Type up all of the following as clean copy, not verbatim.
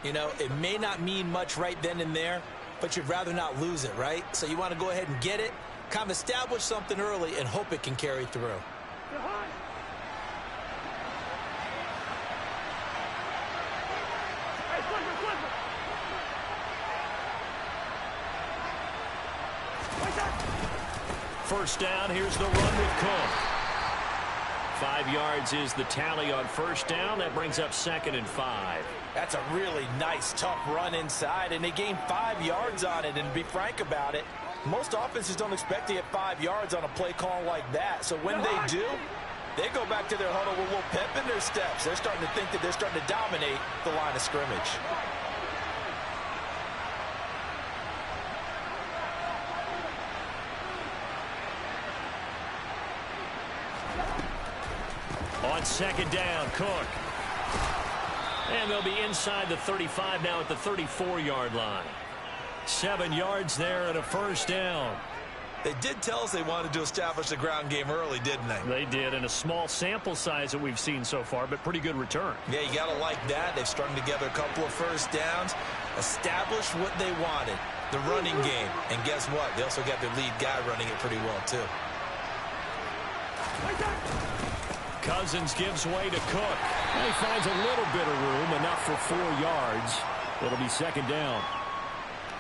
You know, it may not mean much right then and there, but you'd rather not lose it, right? So you want to go ahead and get it, kind of establish something early, and hope it can carry through. First down, here's the run with Cook. 5 yards is the tally on first down. That brings up 2nd and 5. That's a really nice, tough run inside, and they gained 5 yards on it. And to be frank about it, most offenses don't expect to get 5 yards on a play call like that. So when they do, they go back to their huddle with a little pep in their steps. They're starting to think that they're starting to dominate the line of scrimmage. On 2nd down, Cook. And they'll be inside the 35 now at the 34-yard line. 7 yards there and a first down. They did tell us they wanted to establish the ground game early, didn't they? They did, and a small sample size that we've seen so far, but pretty good return. Yeah, you got to like that. They've strung together a couple of first downs, established what they wanted, the running game. And guess what? They also got their lead guy running it pretty well, too. Cousins gives way to Cook. And he finds a little bit of room, enough for 4 yards. It'll be 2nd down.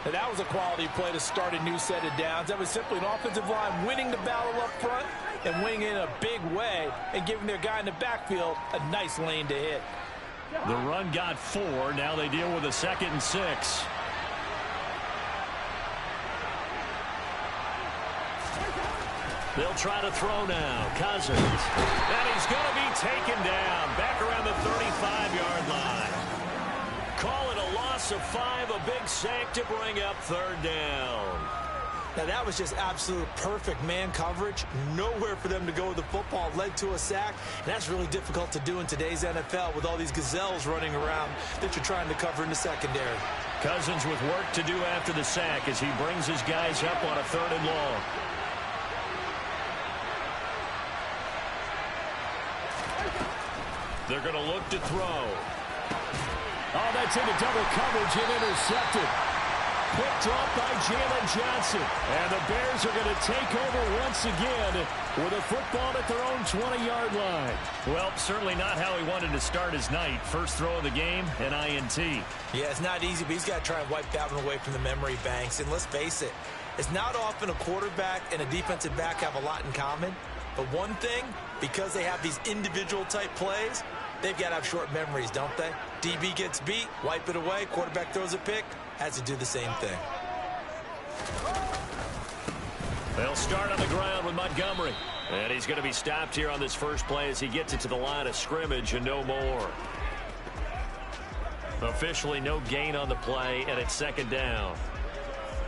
And that was a quality play to start a new set of downs. That was simply an offensive line winning the battle up front and winning in a big way and giving their guy in the backfield a nice lane to hit. The run got 4. Now they deal with a 2nd and 6. They'll try to throw now. Cousins. And he's going to be taken down back around the 35-yard line. Call it a loss of 5, a big sack to bring up 3rd down. Now that was just absolute perfect man coverage. Nowhere for them to go with the football. Led to a sack. And that's really difficult to do in today's NFL with all these gazelles running around that you're trying to cover in the secondary. Cousins with work to do after the sack as he brings his guys up on a 3rd and long. They're going to look to throw. Oh, that's into double coverage and intercepted. Picked off by Jalen Johnson. And the Bears are going to take over once again with a football at their own 20-yard line. Well, certainly not how he wanted to start his night. First throw of the game, an INT. Yeah, it's not easy, but he's got to try and wipe that one away from the memory banks. And let's face it, it's not often a quarterback and a defensive back have a lot in common. But one thing, because they have these individual type plays, they've got to have short memories, don't they? DB gets beat, wipe it away, quarterback throws a pick, has to do the same thing. They'll start on the ground with Montgomery. And he's going to be stopped here on this first play as he gets it to the line of scrimmage and no more. Officially no gain on the play, and it's 2nd down.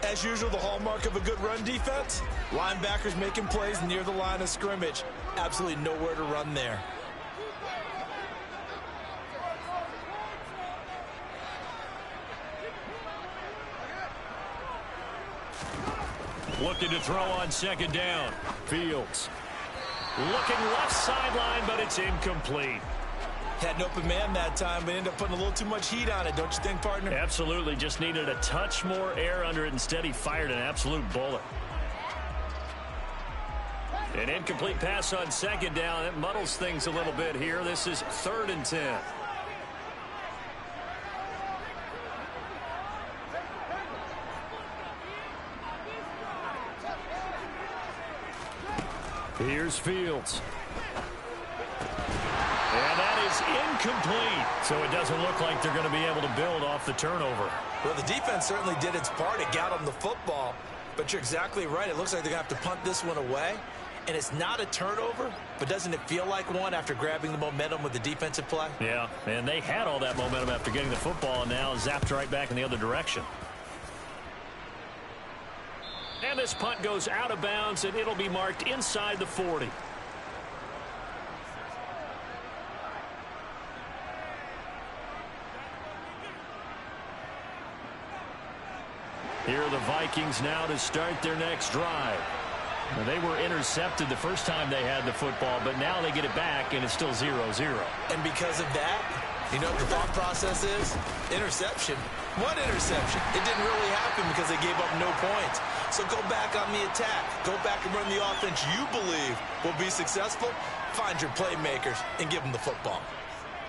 As usual, the hallmark of a good run defense, linebackers making plays near the line of scrimmage. Absolutely nowhere to run there. Looking to throw on 2nd down. Fields. Looking left sideline, but it's incomplete. Had an open man that time, but ended up putting a little too much heat on it, don't you think, partner? Absolutely. Just needed a touch more air under it. Instead, he fired an absolute bullet. An incomplete pass on 2nd down. It muddles things a little bit here. This is 3rd and 10. Here's Fields. And that is incomplete. So it doesn't look like they're going to be able to build off the turnover. Well, the defense certainly did its part. It got them the football. But you're exactly right. It looks like they're going to have to punt this one away. And it's not a turnover, but doesn't it feel like one after grabbing the momentum with the defensive play? Yeah, and they had all that momentum after getting the football and now zapped right back in the other direction. And this punt goes out of bounds, and it'll be marked inside the 40. Here are the Vikings now to start their next drive. Now, they were intercepted the first time they had the football, but now they get it back, and it's still 0-0. And because of that, You know what the thought process is? Interception. What interception? It didn't really happen because they gave up no points. So go back on the attack. Go back and run the offense you believe will be successful. Find your playmakers and give them the football.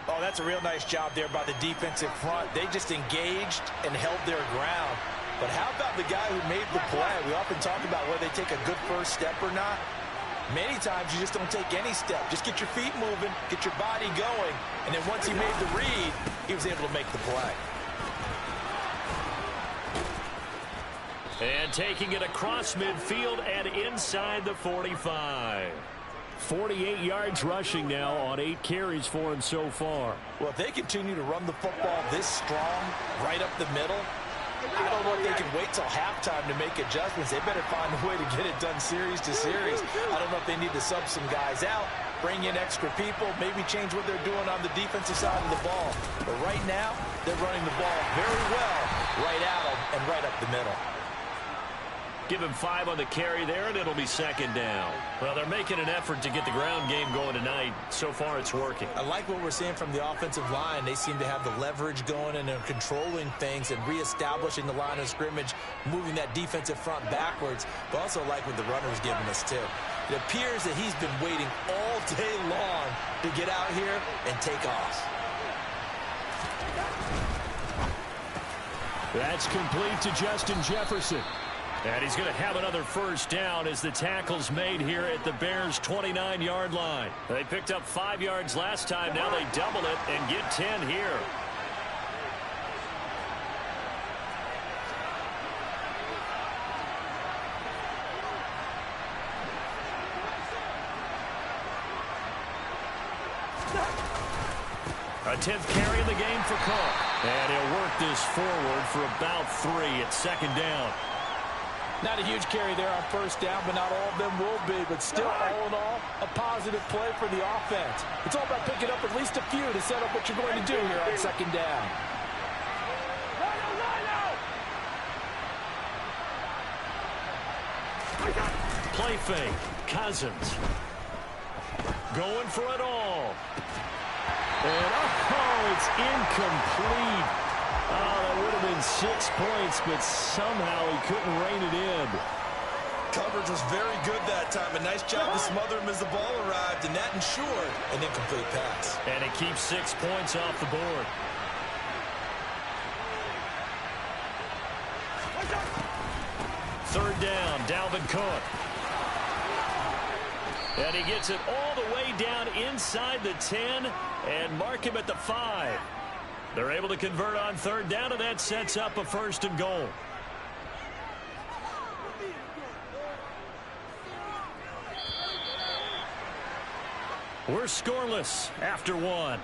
Oh, that's a real nice job there by the defensive front. They just engaged and held their ground. But how about the guy who made the play? We often talk about whether they take a good first step or not. Many times you just don't take any step. Just get your feet moving, get your body going, and then once he made the read, he was able to make the play. And taking it across midfield and inside the 45. 48 yards rushing now on 8 carries for him so far. Well, if they continue to run the football this strong, right up the middle, I don't know if they can wait till halftime to make adjustments. They better find a way to get it done series to series. I don't know if they need to sub some guys out, bring in extra people, maybe change what they're doing on the defensive side of the ball. But right now, they're running the ball very well right at them and right up the middle. Give him 5 on the carry there, and it'll be second down. Well, they're making an effort to get the ground game going tonight. So far, it's working. I like what we're seeing from the offensive line. They seem to have the leverage going, and they're controlling things and reestablishing the line of scrimmage, moving that defensive front backwards. But also like what the runner's giving us, too. It appears that he's been waiting all day long to get out here and take off. That's complete to Justin Jefferson. And he's going to have another first down as the tackle's made here at the Bears' 29-yard line. They picked up 5 yards last time. Now they double it and get 10 here. A 10th carry in the game for Cook. And he'll work this forward for about 3 at second down. Not a huge carry there on first down, but not all of them will be. But still, all in all, a positive play for the offense. It's all about picking up at least a few to set up what you're going to do here on second down. Play fake. Cousins. Going for it all. And, oh, it's incomplete. Oh, that would have been 6 points, but somehow he couldn't rein it in. Coverage was very good that time. A nice job to smother him as the ball arrived, and that ensured an incomplete pass. And it keeps 6 points off the board. Third down, Dalvin Cook. And he gets it all the way down inside the 10 and mark him at the 5. They're able to convert on third down, and that sets up a first and goal. We're scoreless after 1.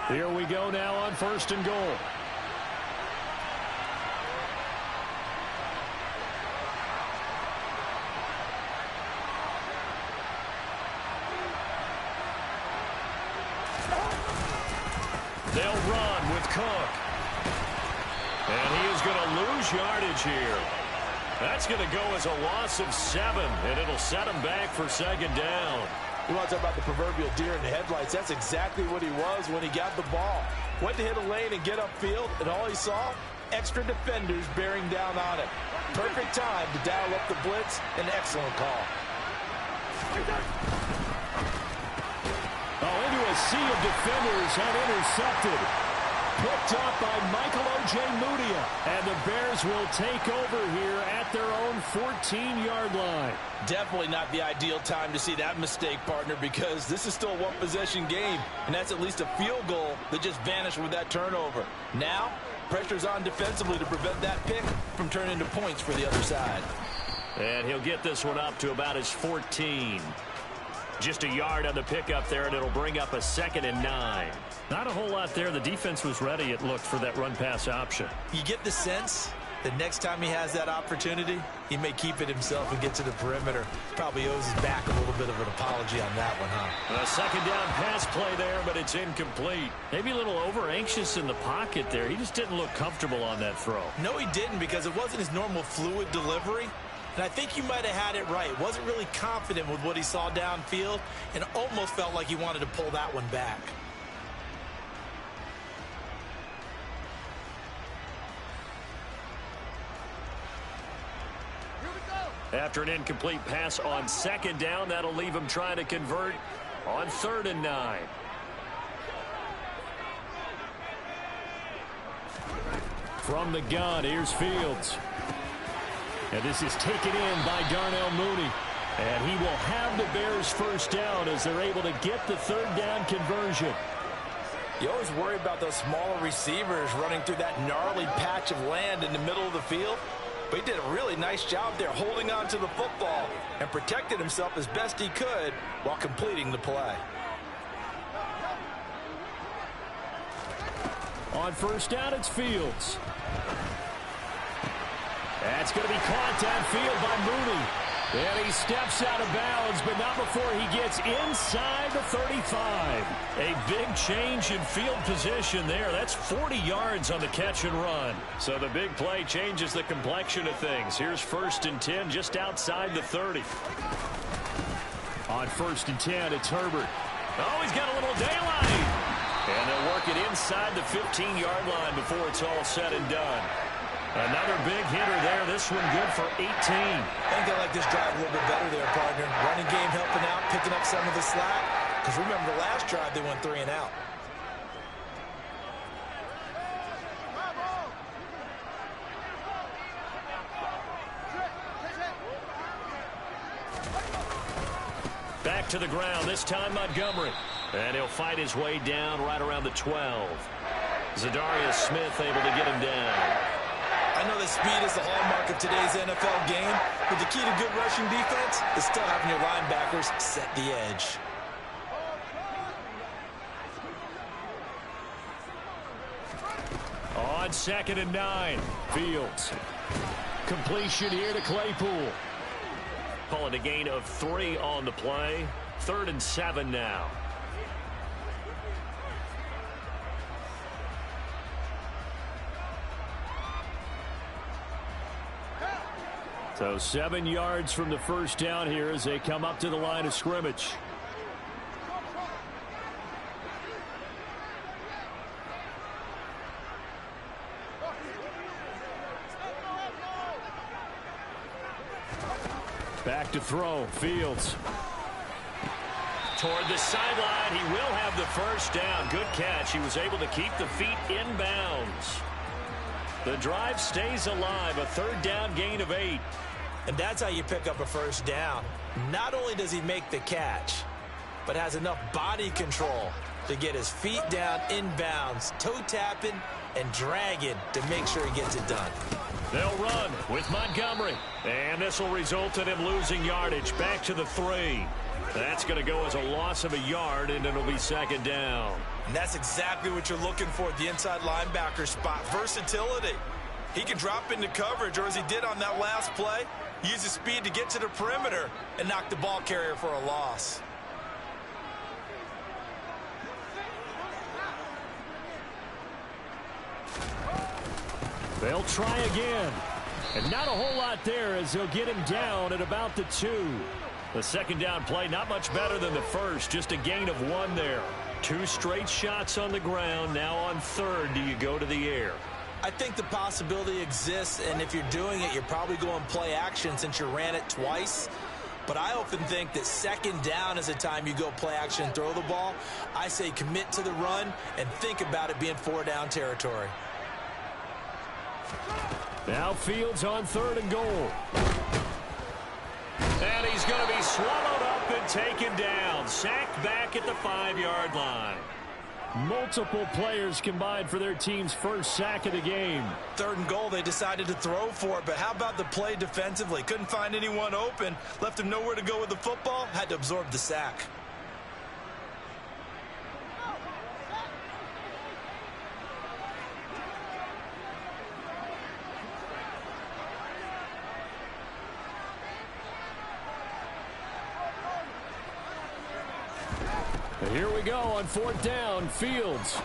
Here we go now on first and goal. They'll run with Cook. And he is going to lose yardage here. That's going to go as a loss of 7, and it'll set him back for second down. You want to talk about the proverbial deer in the headlights. That's exactly what he was when he got the ball. Went to hit a lane and get upfield, and all he saw, extra defenders bearing down on him. Perfect time to dial up the blitz. An excellent call. Oh, into a sea of defenders and intercepted. Picked up by Michael Ojemudia. And the Bears will take over here at their own 14-yard line. Definitely not the ideal time to see that mistake, partner, because this is still a one-possession game, and that's at least a field goal that just vanished with that turnover. Now, pressure's on defensively to prevent that pick from turning into points for the other side. And he'll get this one up to about his 14. Just a yard on the pickup there, and it'll bring up a 2nd and 9. Not a whole lot there. The defense was ready, it looked, for that run-pass option. You get the sense that next time he has that opportunity, he may keep it himself and get to the perimeter. Probably owes his back a little bit of an apology on that one, huh? A second down pass play there, but it's incomplete. Maybe a little over-anxious in the pocket there. He just didn't look comfortable on that throw. No, he didn't, because it wasn't his normal fluid delivery. And I think he might have had it right. Wasn't really confident with what he saw downfield and almost felt like he wanted to pull that one back. After an incomplete pass on second down, that'll leave him trying to convert on 3rd and 9. From the gun, here's Fields. And this is taken in by Darnell Mooney. And he will have the Bears first down as they're able to get the 3rd down conversion. You always worry about those smaller receivers running through that gnarly patch of land in the middle of the field. But he did a really nice job there holding on to the football and protected himself as best he could while completing the play. On first down, it's Fields. That's going to be caught downfield by Mooney. And he steps out of bounds, but not before he gets inside the 35. A big change in field position there. That's 40 yards on the catch and run. So the big play changes the complexion of things. Here's 1st and 10 just outside the 30. On 1st and 10, it's Herbert. Oh, he's got a little daylight. And they'll work it inside the 15-yard line before it's all said and done. Another big hitter there. This one good for 18. I think they like this drive a little bit better there, partner. Running game helping out, picking up some of the slack. Because remember, the last drive, they went 3 and out. Back to the ground, this time Montgomery. And he'll fight his way down right around the 12. Zadarius Smith able to get him down. I know that speed is the hallmark of today's NFL game, but the key to good rushing defense is still having your linebackers set the edge. On 2nd and 9, Fields. Completion here to Claypool. Call it a gain of 3 on the play. 3rd and 7 now. So 7 yards from the first down here as they come up to the line of scrimmage. Back to throw, Fields. Toward the sideline, he will have the first down. Good catch. He was able to keep the feet in bounds. The drive stays alive, a 3rd down gain of 8. And that's how you pick up a first down. Not only does he make the catch, but has enough body control to get his feet down in bounds, toe tapping and dragging to make sure he gets it done. They'll run with Montgomery. And this will result in him losing yardage back to the 3. That's going to go as a loss of a yard, and it'll be 2nd down. And that's exactly what you're looking for at the inside linebacker spot. Versatility. He can drop into coverage, or as he did on that last play, use his speed to get to the perimeter and knock the ball carrier for a loss. They'll try again. And not a whole lot there as they'll get him down at about the 2. The 2nd down play not much better than the first, just a gain of 1 there. 2 straight shots on the ground. Now on 3rd, do you go to the air? I think the possibility exists, and if you're doing it, you're probably going play action since you ran it twice. But I often think that 2nd down is the time you go play action and throw the ball. I say commit to the run and think about it being 4 down territory. Now Fields on 3rd and goal. And he's going to be swallowed up and taken down. Sacked back at the 5-yard line. Multiple players combined for their team's first sack of the game. 3rd and goal, they decided to throw for it, but how about the play defensively? Couldn't find anyone open, left him nowhere to go with the football, had to absorb the sack. Here we go on 4th down, Fields.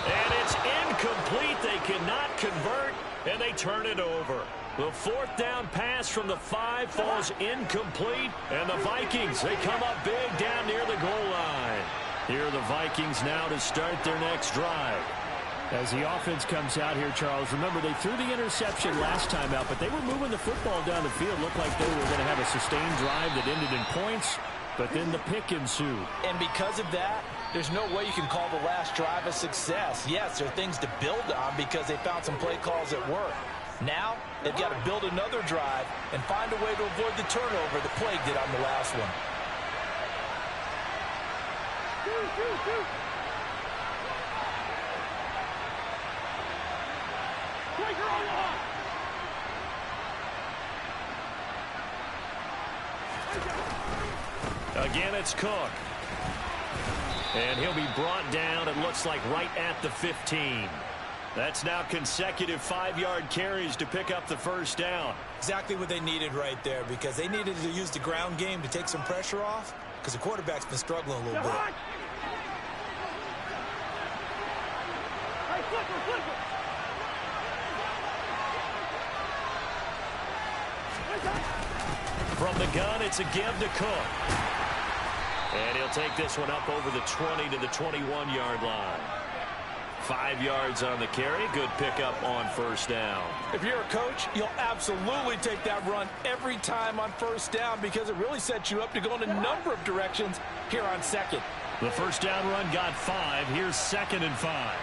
And it's incomplete. They cannot convert, and they turn it over. The fourth down pass from the 5 falls incomplete, and the Vikings, they come up big down near the goal line. Here are the Vikings now to start their next drive. As the offense comes out here, Charles, remember they threw the interception last time out, but they were moving the football down the field. Looked like they were going to have a sustained drive that ended in points, but then the pick ensued. And because of that, there's no way you can call the last drive a success. Yes, there are things to build on because they found some play calls that work. Now, they've got to build another drive and find a way to avoid the turnover that plagued it on the last one. Again, it's Cook. And he'll be brought down, it looks like, right at the 15. That's now consecutive 5-yard carries to pick up the first down. Exactly what they needed right there, because they needed to use the ground game to take some pressure off, because the quarterback's been struggling a little bit. From the gun, it's a give to Cook. And he'll take this one up over the 20 to the 21-yard line. 5 yards on the carry. Good pickup on first down. If you're a coach, you'll absolutely take that run every time on first down because it really sets you up to go in a number of directions here on second. The first down run got 5. Here's 2nd and 5.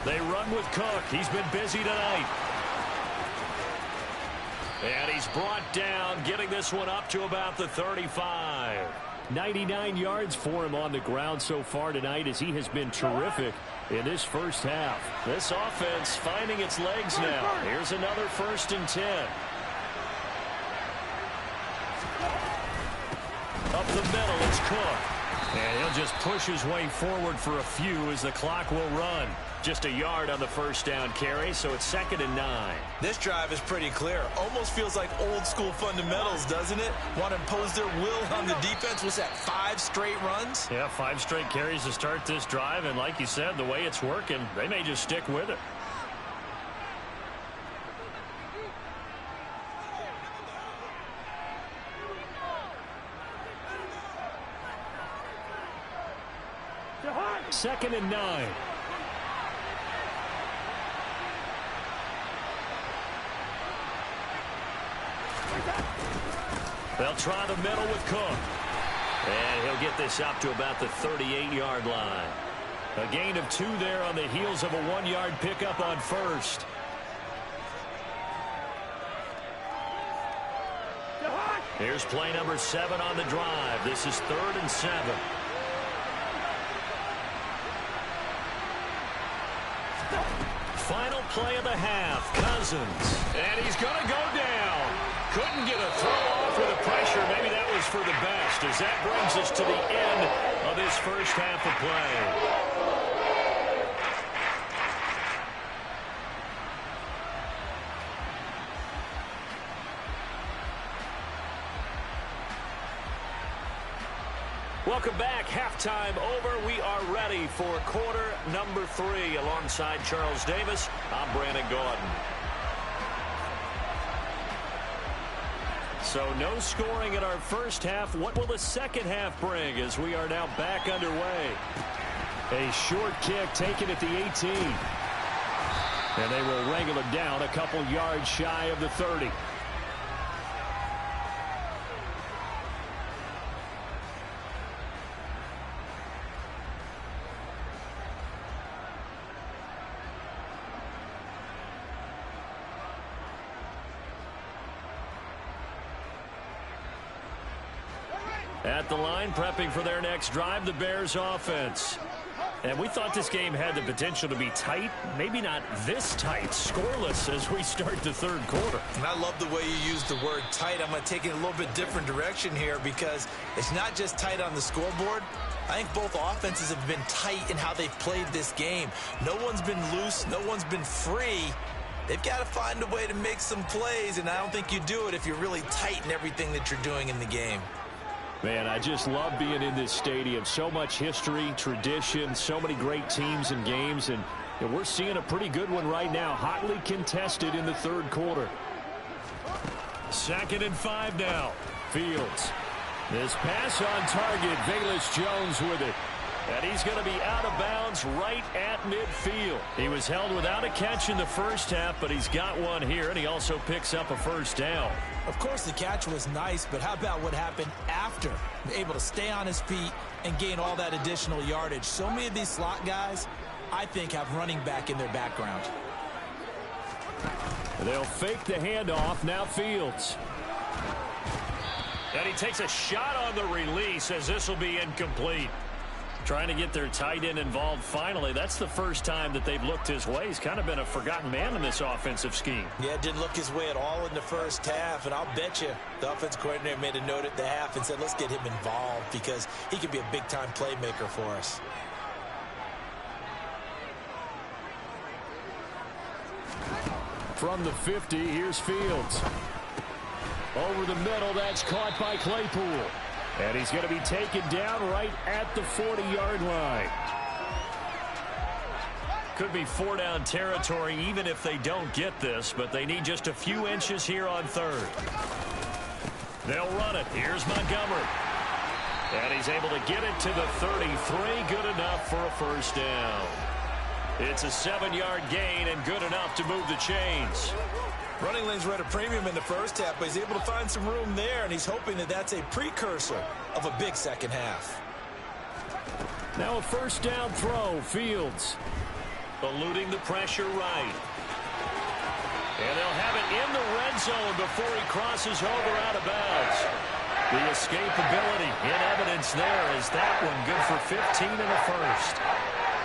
They run with Cook. He's been busy tonight. And he's brought down, getting this one up to about the 35. 99 yards for him on the ground so far tonight as he has been terrific in this first half. This offense finding its legs now. Here's another 1st and 10. Up the middle, it's Cook. And he'll just push his way forward for a few as the clock will run. Just a yard on the first down carry, so it's 2nd and 9. This drive is pretty clear. Almost feels like old school fundamentals, doesn't it? Want to impose their will on the defense. What's that, 5 straight runs? Yeah, 5 straight carries to start this drive, and like you said, the way it's working, they may just stick with it. Second and 9. They'll try the middle with Cook. And he'll get this up to about the 38-yard line. A gain of 2 there on the heels of a 1-yard pickup on first. Here's play number 7 on the drive. This is 3rd and 7. Final play of the half, Cousins. And he's going to go down. Couldn't get a throw off with the pressure. Maybe that was for the best, as that brings us to the end of this first half of play. Welcome back. Halftime over. We are ready for quarter number 3. Alongside Charles Davis, I'm Brandon Gaudin. So no scoring in our first half. What will the second half bring as we are now back underway? A short kick taken at the 18. And they will wrangle it down a couple yards shy of the 30. At the line, prepping for their next drive, the Bears offense. And we thought this game had the potential to be tight, maybe not this tight, scoreless as we start the third quarter. And I love the way you use the word tight. I'm going to take it a little bit different direction here because it's not just tight on the scoreboard. I think both offenses have been tight in how they've played this game. No one's been loose. No one's been free. They've got to find a way to make some plays, and I don't think you do it if you're really tight in everything that you're doing in the game. Man, I just love being in this stadium. So much history, tradition, so many great teams and games, and we're seeing a pretty good one right now. Hotly contested in the third quarter. 2nd and 5 now. Fields. This pass on target. Velus Jones with it. And he's going to be out of bounds right at midfield. He was held without a catch in the first half, but he's got one here, and he also picks up a first down. Of course, the catch was nice, but how about what happened after? Able to stay on his feet and gain all that additional yardage. So many of these slot guys, I think, have running back in their background. They'll fake the handoff. Now Fields. And he takes a shot on the release as this will be incomplete. Trying to get their tight end involved finally. That's the first time that they've looked his way. He's kind of been a forgotten man in this offensive scheme. Yeah, didn't look his way at all in the first half, and I'll bet you the offense coordinator made a note at the half and said, let's get him involved because he could be a big-time playmaker for us. From the 50, here's Fields. Over the middle, that's caught by Claypool. And he's going to be taken down right at the 40-yard line. Could be 4-down territory even if they don't get this, but they need just a few inches here on 3rd. They'll run it. Here's Montgomery. And he's able to get it to the 33. Good enough for a first down. It's a 7-yard gain and good enough to move the chains. Running lanes were at a premium in the first half, but he's able to find some room there, and he's hoping that that's a precursor of a big second half. Now a first down throw. Fields. Eluding the pressure right. And they'll have it in the red zone before he crosses over out of bounds. The escapability in evidence there is that one good for 15 in the first.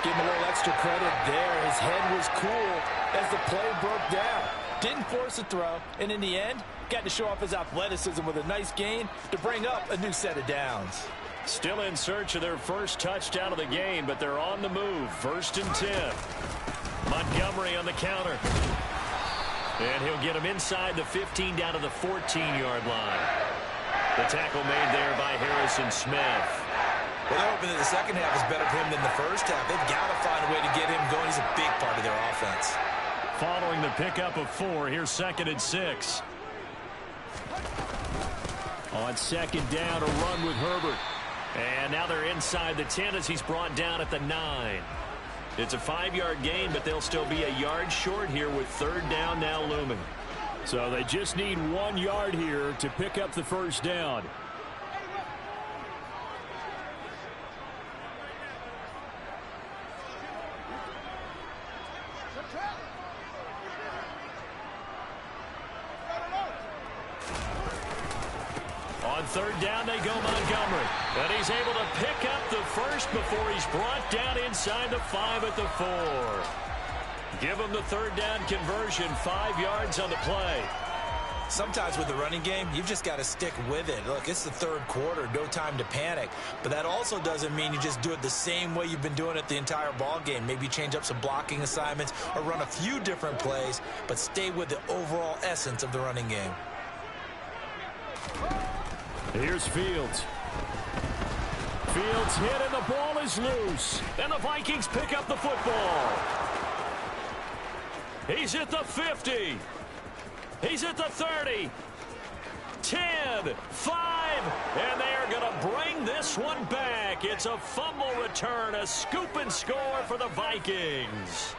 Give him a little extra credit there. His head was cool as the play broke down. Didn't force a throw, and in the end, got to show off his athleticism with a nice gain to bring up a new set of downs. Still in search of their first touchdown of the game, but they're on the move. 1st and 10. Montgomery on the counter. And he'll get him inside the 15 down to the 14-yard line. The tackle made there by Harrison Smith. Well, they're hoping that the second half is better for him than the first half. They've got to find a way to get him going. He's a big part of their offense. Following the pickup of 4, here's 2nd and 6. On 2nd down, a run with Herbert. And now they're inside the 10 as he's brought down at the 9. It's a 5-yard gain, but they'll still be a yard short here with 3rd down now looming. So they just need 1 yard here to pick up the first down. On 3rd down, they go Montgomery. And he's able to pick up the first before he's brought down inside the 5 at the 4. Give him the 3rd down conversion, 5 yards on the play. Sometimes with the running game, you've just got to stick with it. Look, it's the 3rd quarter, no time to panic. But that also doesn't mean you just do it the same way you've been doing it the entire ball game. Maybe change up some blocking assignments or run a few different plays, but stay with the overall essence of the running game. Here's Fields. Fields hit and the ball is loose. And the Vikings pick up the football. He's at the 50. He's at the 30. 10, 5, and they are going to bring this one back. It's a fumble return, a scoop and score for the Vikings.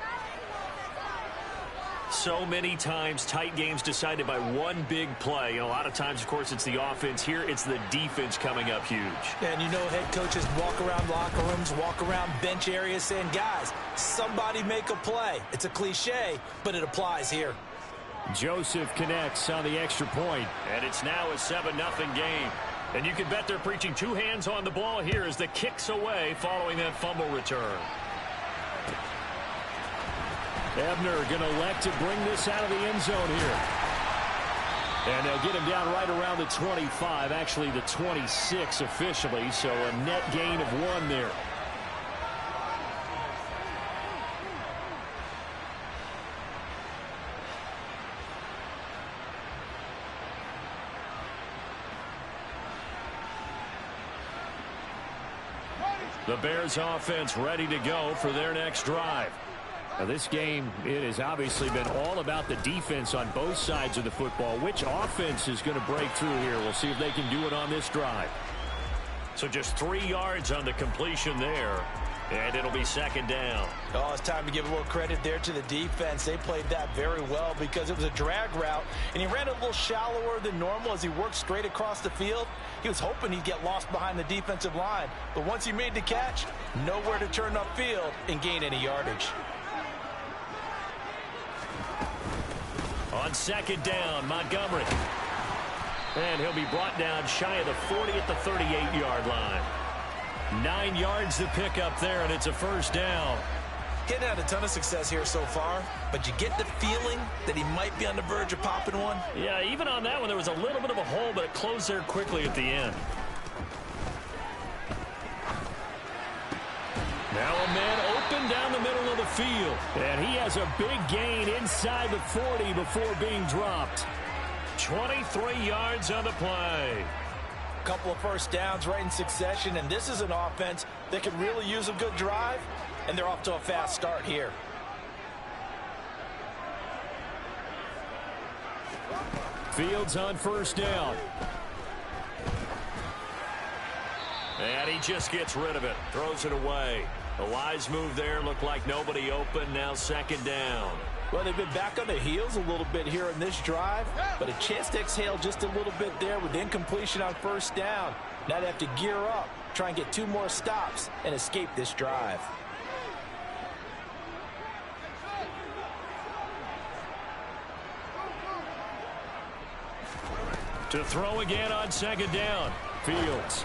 So many times, tight games decided by one big play. A lot of times, of course, it's the offense. Here, it's the defense coming up huge. And you know head coaches walk around locker rooms, walk around bench areas saying, guys, somebody make a play. It's a cliche, but it applies here. Joseph connects on the extra point, and it's now a 7-0 game. And you can bet they're preaching 2 hands on the ball here as the kick's away following that fumble return. Ebner going to elect to bring this out of the end zone here. And they'll get him down right around the 25, actually the 26 officially, so a net gain of 1 there. The Bears offense ready to go for their next drive. Now this game, it has obviously been all about the defense on both sides of the football. Which offense is going to break through here? We'll see if they can do it on this drive. So just 3 yards on the completion there. And it'll be second down. Oh, it's time to give a little credit there to the defense. They played that very well because it was a drag route, and he ran a little shallower than normal as he worked straight across the field. He was hoping he'd get lost behind the defensive line, but once he made the catch, nowhere to turn upfield and gain any yardage. On second down, Montgomery. And he'll be brought down shy of the 40 at the 38-yard line. 9 yards to pick up there, and it's a first down. Getting had a ton of success here so far, but you get the feeling that he might be on the verge of popping one. Yeah, even on that one, there was a little bit of a hole, but it closed there quickly at the end. Now a man open down the middle of the field, and he has a big gain inside the 40 before being dropped. 23 yards on the play. Couple of first downs right in succession, and this is an offense that could really use a good drive, and they're off to a fast start here. Fields on first down. And he just gets rid of it, throws it away. A wise move there, looked like nobody open, now second down. Well, they've been back on their heels a little bit here in this drive, but a chance to exhale just a little bit there with incompletion on first down. Now they have to gear up, try and get 2 more stops, and escape this drive. To throw again on second down, Fields.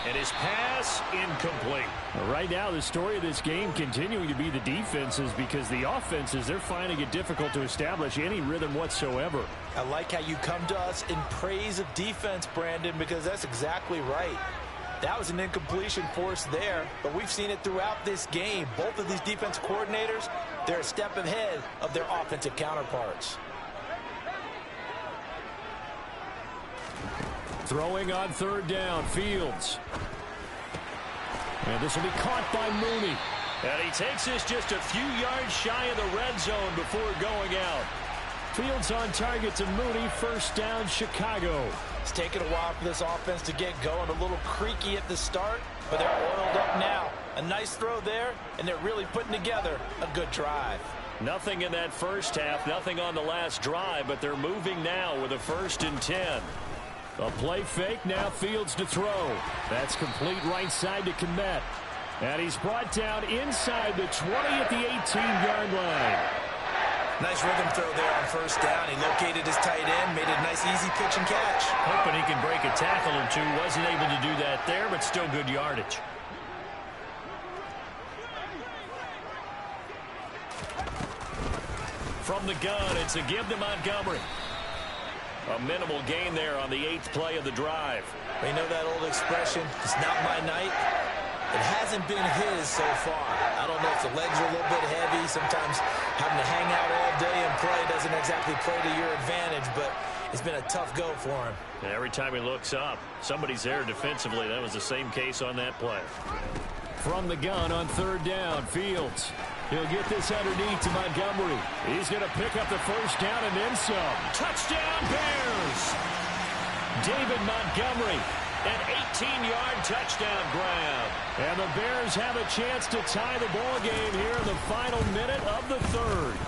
And his pass incomplete. Right now, the story of this game continuing to be the defenses, because the offenses, they're finding it difficult to establish any rhythm whatsoever. I like how you come to us in praise of defense, Brandon, because that's exactly right. That was an incompletion forced there, but we've seen it throughout this game. Both of these defense coordinators, they're a step ahead of their offensive counterparts. Throwing on third down, Fields. And this will be caught by Mooney. And he takes this just a few yards shy of the red zone before going out. Fields on target to Mooney, first down, Chicago. It's taken a while for this offense to get going, a little creaky at the start, but they're oiled up now. A nice throw there, and they're really putting together a good drive. Nothing in that first half, nothing on the last drive, but they're moving now with a 1st and 10. A play fake, now Fields to throw. That's complete right side to Kmet. And he's brought down inside the 20 at the 18-yard line. Nice rhythm throw there on first down. He located his tight end, made a nice easy pitch and catch. Hoping he can break a tackle or two. Wasn't able to do that there, but still good yardage. From the gun, it's a give to Montgomery. A minimal gain there on the 8th play of the drive. You know that old expression, it's not my night? It hasn't been his so far. I don't know if the legs are a little bit heavy. Sometimes having to hang out all day and play doesn't exactly play to your advantage, but it's been a tough go for him. And every time he looks up, somebody's there defensively. That was the same case on that play. From the gun on third down, Fields. He'll get this underneath to Montgomery. He's going to pick up the first down and then some. Touchdown, Bears! David Montgomery, an 18-yard touchdown grab. And the Bears have a chance to tie the ball game here in the final minute of the 3rd.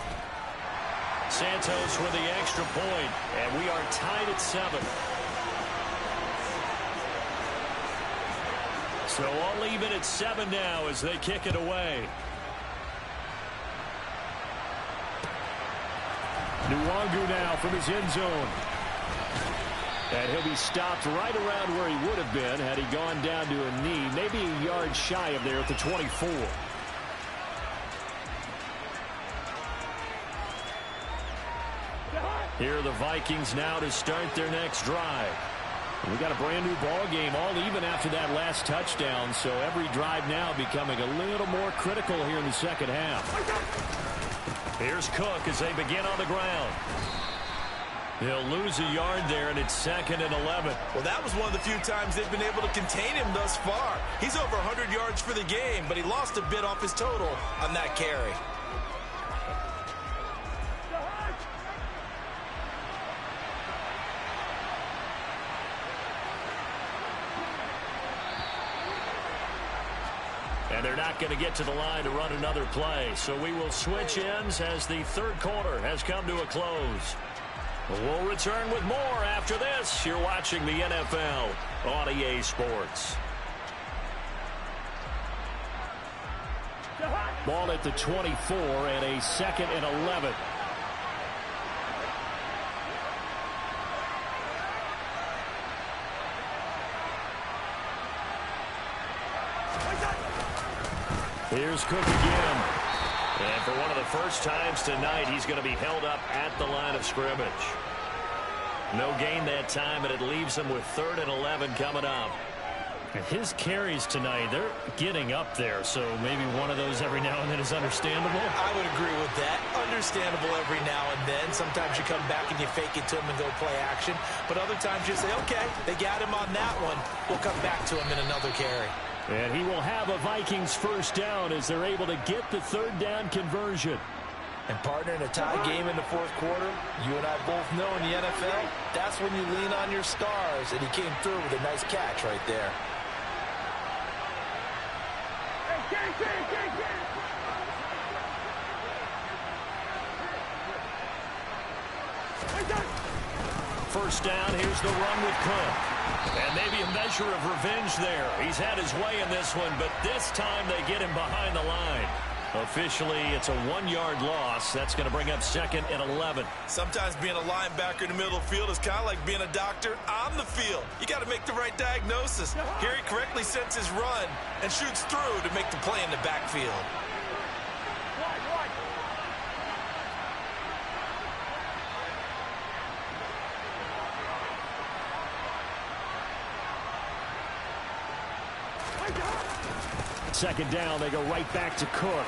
Santos with the extra point, and we are tied at 7. So all even at 7 now as they kick it away. Nwangu now from his end zone. And he'll be stopped right around where he would have been had he gone down to a knee, maybe a yard shy of there at the 24. Here are the Vikings now to start their next drive. We got a brand new ball game, all even after that last touchdown, so every drive now becoming a little more critical here in the second half. Here's Cook as they begin on the ground. He'll lose a yard there, and it's 2nd and 11. Well, that was one of the few times they've been able to contain him thus far. He's over 100 yards for the game, but he lost a bit off his total on that carry. And they're not going to get to the line to run another play. So we will switch ends as the third quarter has come to a close. We'll return with more after this. You're watching the NFL on EA Sports. Ball at the 24 and a 2nd and 11. Here's Cook again. And for one of the first times tonight, he's going to be held up at the line of scrimmage. No gain that time, and it leaves him with 3rd and 11 coming up. And his carries tonight, they're getting up there, so maybe one of those every now and then is understandable. I would agree with that. Understandable every now and then. Sometimes you come back and you fake it to him and go play action. But other times you say, okay, they got him on that one. We'll come back to him in another carry. And he will have a Vikings first down as they're able to get the 3rd down conversion. And partner, in a tie game in the 4th quarter, you and I both know in the NFL, that's when you lean on your stars. And he came through with a nice catch right there. First down, here's the run with Cook. And maybe a measure of revenge there. He's had his way in this one, but this time they get him behind the line. Officially, it's a 1-yard loss. That's going to bring up 2nd and 11. Sometimes being a linebacker in the middle of the field is kind of like being a doctor on the field. You got to make the right diagnosis. Here he correctly sets his run and shoots through to make the play in the backfield. Second down, they go right back to Cook.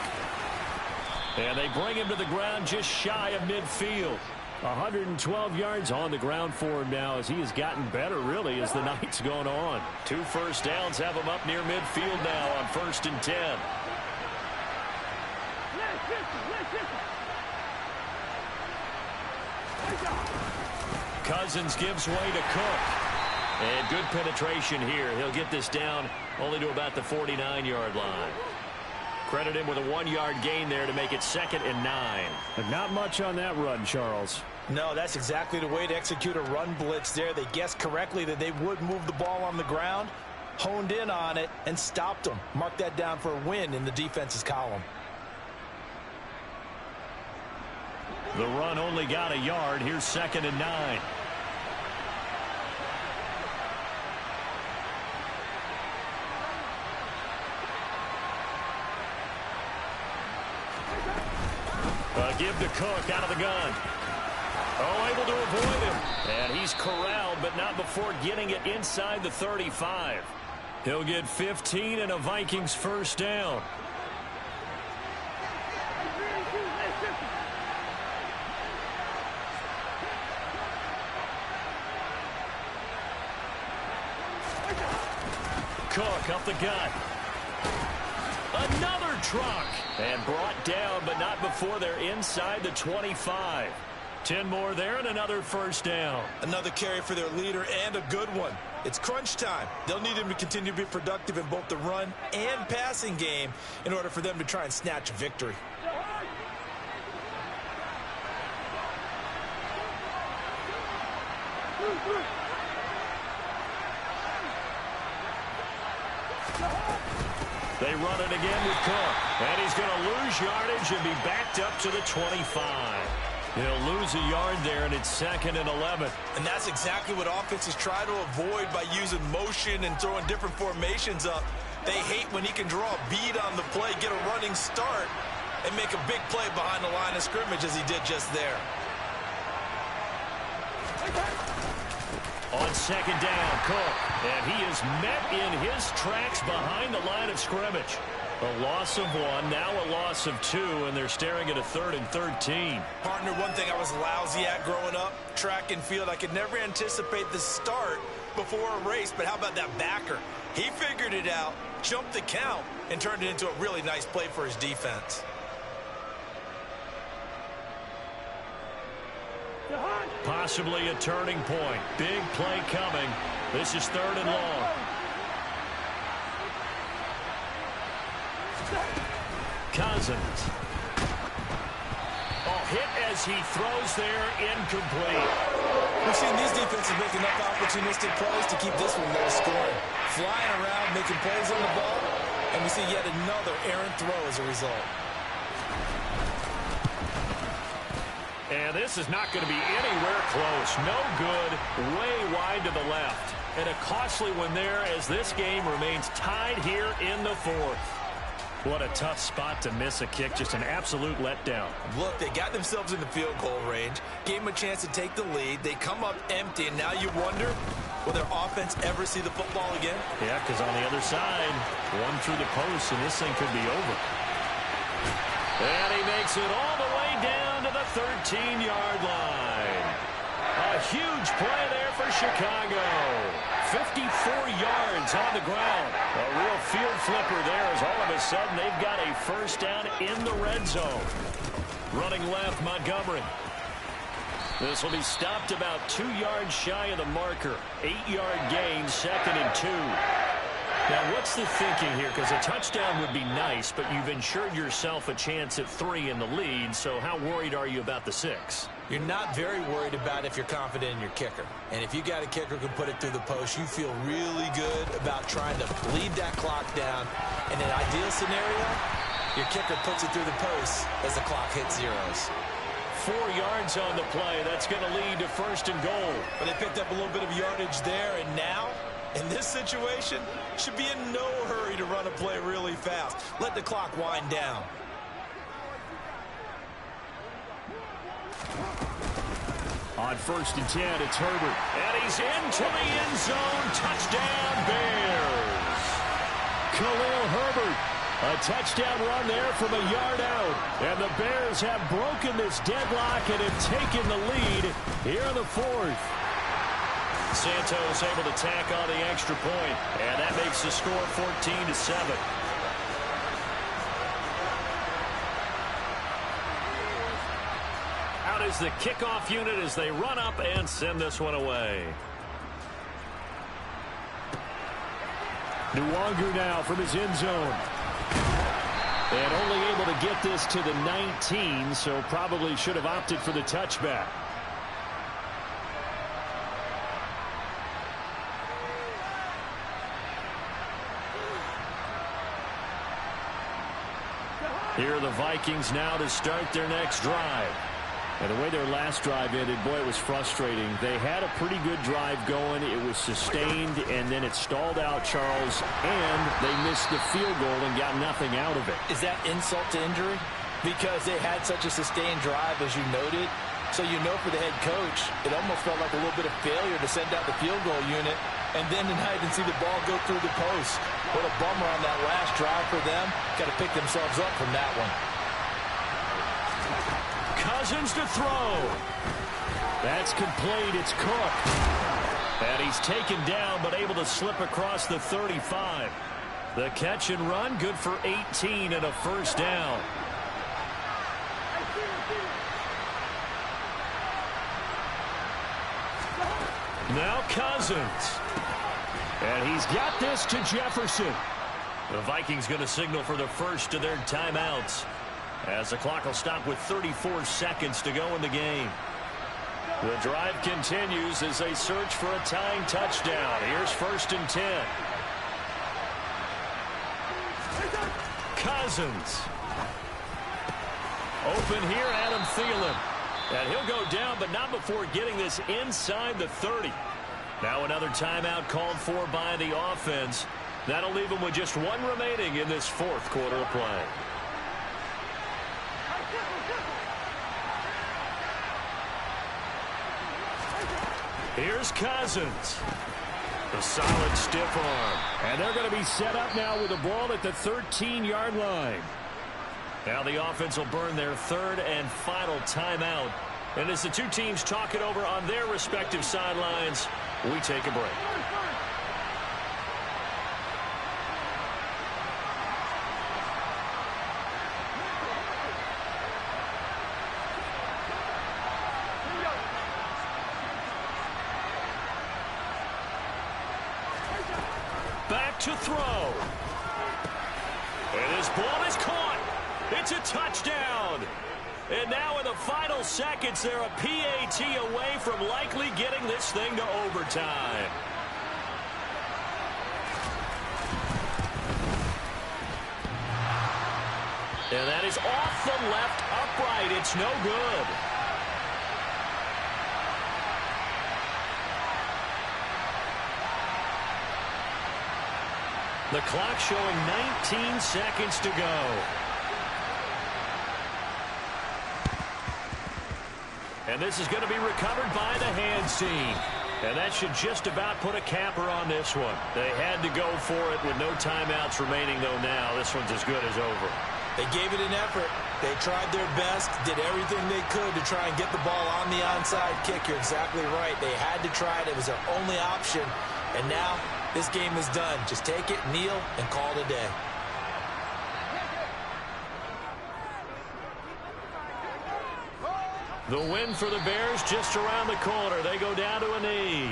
And they bring him to the ground just shy of midfield. 112 yards on the ground for him now as he has gotten better, really, as the night's going on. 2 first downs have him up near midfield now on 1st and 10. Cousins gives way to Cook. And good penetration here. He'll get this down only to about the 49-yard line. Credit him with a 1-yard gain there to make it 2nd and 9. And not much on that run, Charles. No, that's exactly the way to execute a run blitz there. They guessed correctly that they would move the ball on the ground, honed in on it, and stopped them. Mark that down for a win in the defense's column. The run only got a yard. Here's 2nd and 9. Give to Cook out of the gun. Oh, able to avoid him. And he's corralled, but not before getting it inside the 35. He'll get 15 and a Vikings first down. Cook up the gut. Another truck. And brought down, but not before they're inside the 25. 10 more there and another first down. Another carry for their leader and a good one. It's crunch time. They'll need him to continue to be productive in both the run and passing game in order for them to try and snatch a victory. They run it again with Cook. And he's going to lose yardage and be backed up to the 25. He'll lose a yard there, and it's 2nd and 11. And that's exactly what offenses try to avoid by using motion and throwing different formations up. They hate when he can draw a bead on the play, get a running start, and make a big play behind the line of scrimmage as he did just there. On 2nd down, Cook. And he is met in his tracks behind the line of scrimmage. A loss of 1, now a loss of 2, and they're staring at a 3rd and 13. Partner, one thing I was lousy at growing up, track and field, I could never anticipate the start before a race, but how about that backer? He figured it out, jumped the count, and turned it into a really nice play for his defense. Possibly a turning point. Big play coming. This is 3rd and long. Cousins. Oh, hit as he throws there, incomplete. We've seen these defenses make enough opportunistic plays to keep this one low scoring. Flying around, making plays on the ball, and we see yet another errant throw as a result. And this is not going to be anywhere close. No good, way wide to the left. And a costly one there as this game remains tied here in the 4th. What a tough spot to miss a kick. Just an absolute letdown. Look, they got themselves in the field goal range, gave them a chance to take the lead. They come up empty, and now you wonder, will their offense ever see the football again? Yeah, because on the other side, one through the post, and this thing could be over. And he makes it all the way down to the 13-yard line. A huge play there for Chicago. 54 yards on the ground. A real field flipper there as all of a sudden they've got a first down in the red zone. Running left, Montgomery. This will be stopped about 2 yards shy of the marker. 8-yard gain, 2nd and 2. Now, what's the thinking here? Because a touchdown would be nice, but you've ensured yourself a chance at 3 in the lead, so how worried are you about the 6? You're not very worried about if you're confident in your kicker. And if you got a kicker who can put it through the post, you feel really good about trying to bleed that clock down. In an ideal scenario, your kicker puts it through the post as the clock hits zeros. 4 yards on the play. That's going to lead to 1st and goal. But they picked up a little bit of yardage there, and now, in this situation, should be in no hurry to run a play really fast. Let the clock wind down. On 1st and 10, it's Herbert. And he's into the end zone. Touchdown, Bears. Khalil Herbert. A touchdown run there from a yard out. And the Bears have broken this deadlock and have taken the lead here in the 4th. Santos able to tack on the extra point. And that makes the score 14-7. Out is the kickoff unit as they run up and send this one away. Nwangu now from his end zone. And only able to get this to the 19, so probably should have opted for the touchback. Here are the Vikings now to start their next drive. And the way their last drive ended, boy, it was frustrating. They had a pretty good drive going. It was sustained, and then it stalled out, Charles, and they missed the field goal and got nothing out of it. Is that insult to injury? Because they had such a sustained drive, as you noted. So you know for the head coach, it almost felt like a little bit of failure to send out the field goal unit, and then tonight and see the ball go through the post. What a bummer on that last drive for them. Got to pick themselves up from that one. Cousins to throw. That's complete. It's Cook. And he's taken down but able to slip across the 35. The catch and run good for 18 and a first down. Now Cousins. And he's got this to Jefferson. The Vikings going to signal for the first of their timeouts, as the clock will stop with 34 seconds to go in the game. The drive continues as they search for a tying touchdown. Here's 1st and 10. Cousins. Open here, Adam Thielen. And he'll go down, but not before getting this inside the 30. Now another timeout called for by the offense. That'll leave them with just one remaining in this 4th quarter of play. Here's Cousins. A solid stiff arm. And they're going to be set up now with the ball at the 13-yard line. Now the offense will burn their third and final timeout. And as the two teams talk it over on their respective sidelines, we take a break. Back to throw. And his ball is caught. It's a touchdown. And now in the final seconds, they're a PAT away from likely getting this thing to overtime. And that is off the left upright. It's no good. The clock showing 19 seconds to go. And this is going to be recovered by the hands team. And that should just about put a capper on this one. They had to go for it with no timeouts remaining, though now. This one's as good as over. They gave it an effort. They tried their best, did everything they could to try and get the ball on the onside kick. You're exactly right. They had to try it. It was their only option. And now this game is done. Just take it, kneel, and call it a day. The win for the Bears just around the corner. They go down to a knee.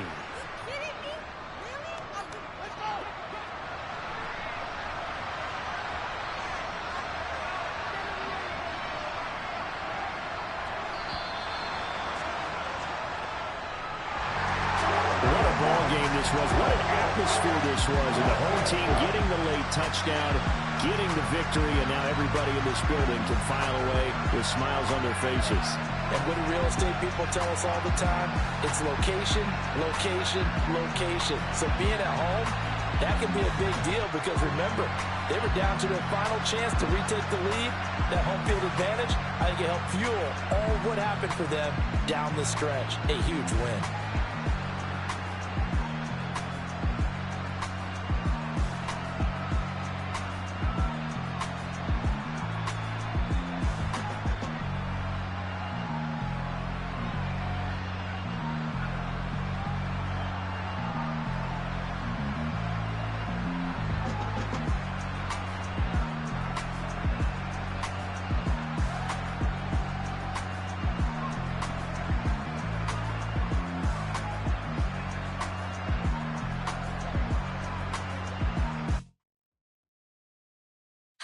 What a ball game this was. What an atmosphere this was. And the home team getting the late touchdown, getting the victory, and now everybody in this building can file away with smiles on their faces. And what do real estate people tell us all the time? It's location, location, location. So being at home, that can be a big deal because remember, they were down to their final chance to retake the lead. That home field advantage, I think it helped fuel all what happened for them down the stretch. A huge win.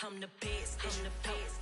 I'm the best, I'm the best.